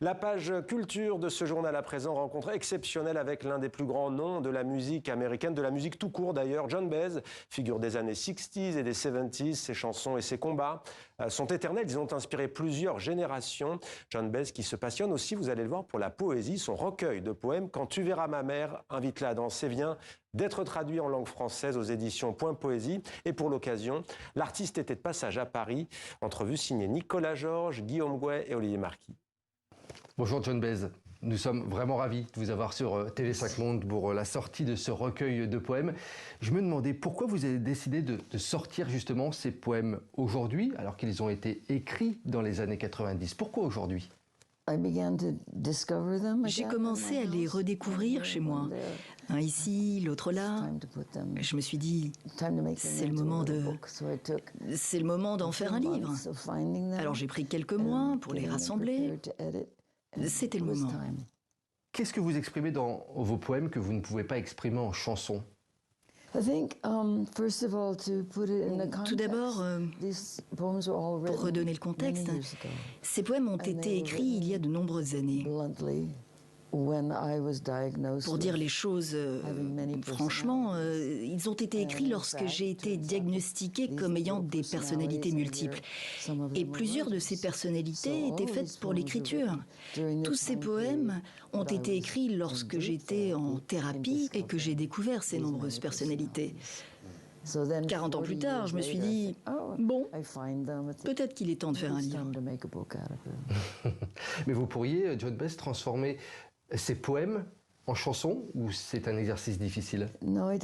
La page culture de ce journal à présent, rencontre exceptionnelle avec l'un des plus grands noms de la musique américaine, de la musique tout court d'ailleurs, John Baez, figure des années 60s et des 70s. Ses chansons et ses combats sont éternels, ils ont inspiré plusieurs générations. John Baez qui se passionne aussi, vous allez le voir, pour la poésie. Son recueil de poèmes, Quand tu verras ma mère, invite-la à danser, vient d'être traduit en langue française aux éditions Point Poésie. Et pour l'occasion, l'artiste était de passage à Paris. Entrevue signée Nicolas Georges, Guillaume Gouet et Olivier Marquis. Bonjour John Baez, nous sommes vraiment ravis de vous avoir sur TV5 Monde pour la sortie de ce recueil de poèmes. Je me demandais pourquoi vous avez décidé de sortir justement ces poèmes aujourd'hui, alors qu'ils ont été écrits dans les années 90. Pourquoi aujourd'hui ? J'ai commencé à les redécouvrir chez moi, un ici, l'autre là. Je me suis dit, c'est le moment d'en faire un livre. Alors j'ai pris quelques mois pour les rassembler. C'était le moment. Qu'est-ce que vous exprimez dans vos poèmes que vous ne pouvez pas exprimer en chanson ? Tout d'abord, pour redonner le contexte, ces poèmes ont été écrits il y a de nombreuses années. Pour dire les choses franchement, ils ont été écrits lorsque j'ai été diagnostiquée comme ayant des personnalités multiples. Et plusieurs de ces personnalités étaient faites pour l'écriture. Tous ces poèmes ont été écrits lorsque j'étais en thérapie et que j'ai découvert ces nombreuses personnalités. 40 ans plus tard, je me suis dit, bon, peut-être qu'il est temps de faire un livre. Mais vous pourriez, John Baez, transformer ces poèmes en chansons ou c'est un exercice difficile ? Non,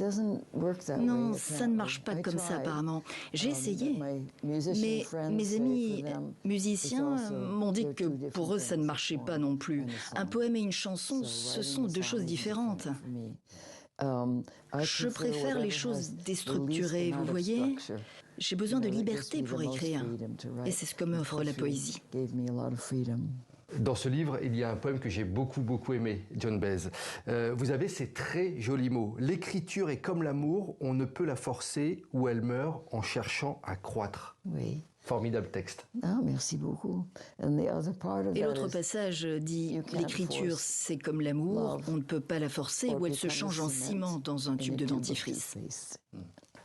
ça ne marche pas comme ça apparemment. J'ai essayé, mais mes amis musiciens m'ont dit que pour eux ça ne marchait pas non plus. Un poème et une chanson, ce sont deux choses différentes. Je préfère les choses déstructurées, vous voyez ? J'ai besoin de liberté pour écrire, et c'est ce que m'offre la poésie. Dans ce livre, il y a un poème que j'ai beaucoup aimé, John Baez. Vous avez ces très jolis mots. L'écriture est comme l'amour, on ne peut la forcer ou elle meurt en cherchant à croître. Oui. Formidable texte. Ah, merci beaucoup. Et l'autre passage dit « L'écriture, c'est comme l'amour, on ne peut pas la forcer ou elle se change en ciment dans un tube de dentifrice. »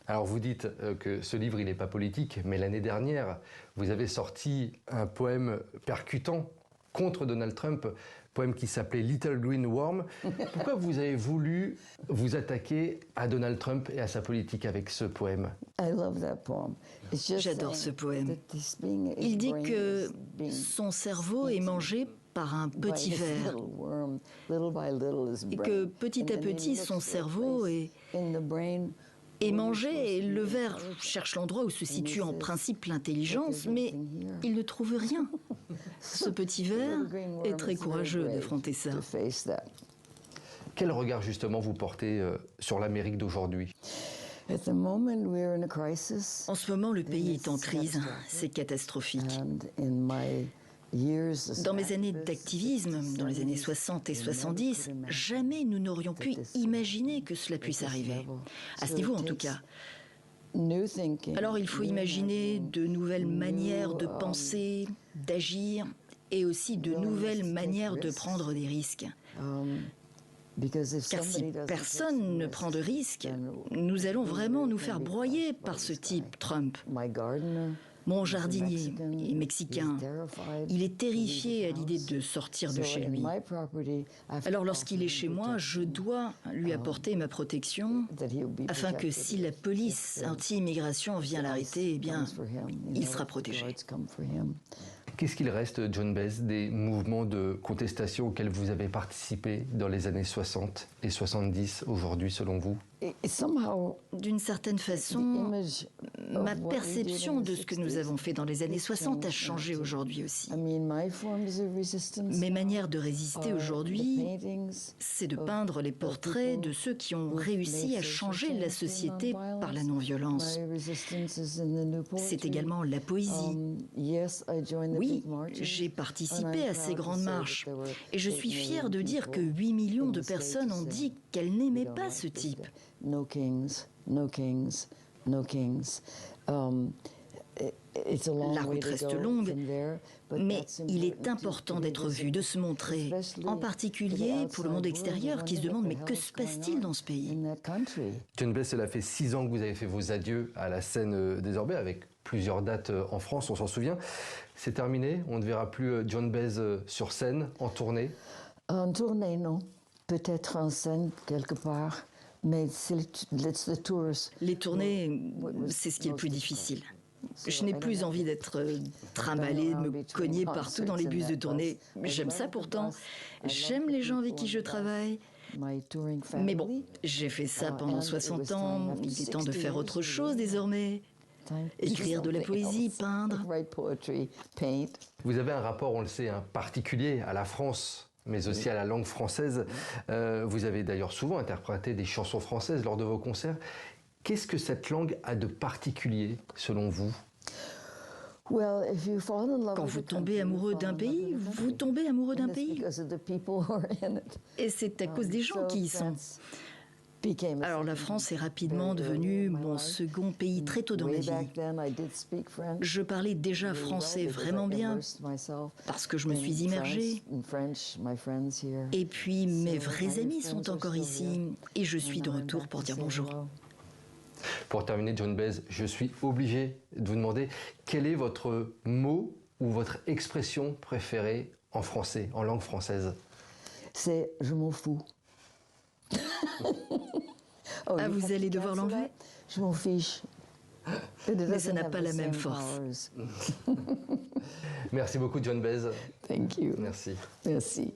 Alors vous dites que ce livre, il n'est pas politique, mais l'année dernière, vous avez sorti un poème percutant contre Donald Trump, poème qui s'appelait Little Green Worm. Pourquoi vous avez voulu vous attaquer à Donald Trump et à sa politique avec ce poème ? J'adore ce poème. Il dit que son cerveau est mangé par un petit ver et que petit à petit son cerveau est mangé et le ver cherche l'endroit où se situe en principe l'intelligence, mais il ne trouve rien. Ce petit ver est très courageux d'affronter ça. Quel regard justement vous portez sur l'Amérique d'aujourd'hui ? En ce moment, le pays est en crise. C'est catastrophique. Dans mes années d'activisme, dans les années 60 et 70, jamais nous n'aurions pu imaginer que cela puisse arriver. À ce niveau, en tout cas. Alors, il faut imaginer de nouvelles manières de penser, d'agir, et aussi de nouvelles manières de prendre des risques. Car si personne ne prend de risques, nous allons vraiment nous faire broyer par ce type Trump. Mon jardinier est mexicain. Il est terrifié à l'idée de sortir de chez lui. Alors lorsqu'il est chez moi, je dois lui apporter ma protection afin que si la police anti-immigration vient l'arrêter, eh bien, il sera protégé. Qu'est-ce qu'il reste, John Baez, des mouvements de contestation auxquels vous avez participé dans les années 60 et 70 aujourd'hui, selon vous ? D'une certaine façon, ma perception de ce que nous avons fait dans les années 60 a changé aujourd'hui aussi. Mes manières de résister aujourd'hui, c'est de peindre les portraits de ceux qui ont réussi à changer la société par la non-violence. C'est également la poésie. Oui, j'ai participé à ces grandes marches et je suis fière de dire que 8 millions de personnes ont dit qu'elles n'aimaient pas ce type. No kings, no kings, no kings. La route reste longue, mais il est important d'être vu, de se montrer, en particulier pour le monde extérieur qui se demande mais que se passe-t-il dans ce pays? John Baez, cela fait 6 ans que vous avez fait vos adieux à la scène désormais, avec plusieurs dates en France, on s'en souvient. C'est terminé, on ne verra plus John Baez sur scène, en tournée? En tournée, non. Peut-être en scène quelque part, mais c'est le tourist. Les tournées, c'est ce qui est le plus difficile. Je n'ai plus envie d'être trimballée, de me cogner partout dans les bus de tournée. J'aime ça pourtant. J'aime les gens avec qui je travaille. Mais bon, j'ai fait ça pendant 60 ans. Il est temps de faire autre chose désormais. Écrire de la poésie, peindre. Vous avez un rapport, on le sait, particulier à la France, mais aussi à la langue française. Vous avez d'ailleurs souvent interprété des chansons françaises lors de vos concerts. Qu'est-ce que cette langue a de particulier, selon vous? Quand vous tombez amoureux d'un pays, vous tombez amoureux d'un pays. Et c'est à cause des gens qui y sont. Alors la France est rapidement devenue mon second pays très tôt dans ma vie. Je parlais déjà français vraiment bien parce que je me suis immergée. Et puis mes vrais amis sont encore ici et je suis de retour pour dire bonjour. Pour terminer, John Baez, je suis obligé de vous demander quel est votre mot ou votre expression préférée en français, en langue française? C'est « je m'en fous ». Ah, vous allez devoir l'enlever? Je m'en fiche. Mais ça n'a pas la même force. Merci beaucoup, John Baez. Thank you. Merci. Merci.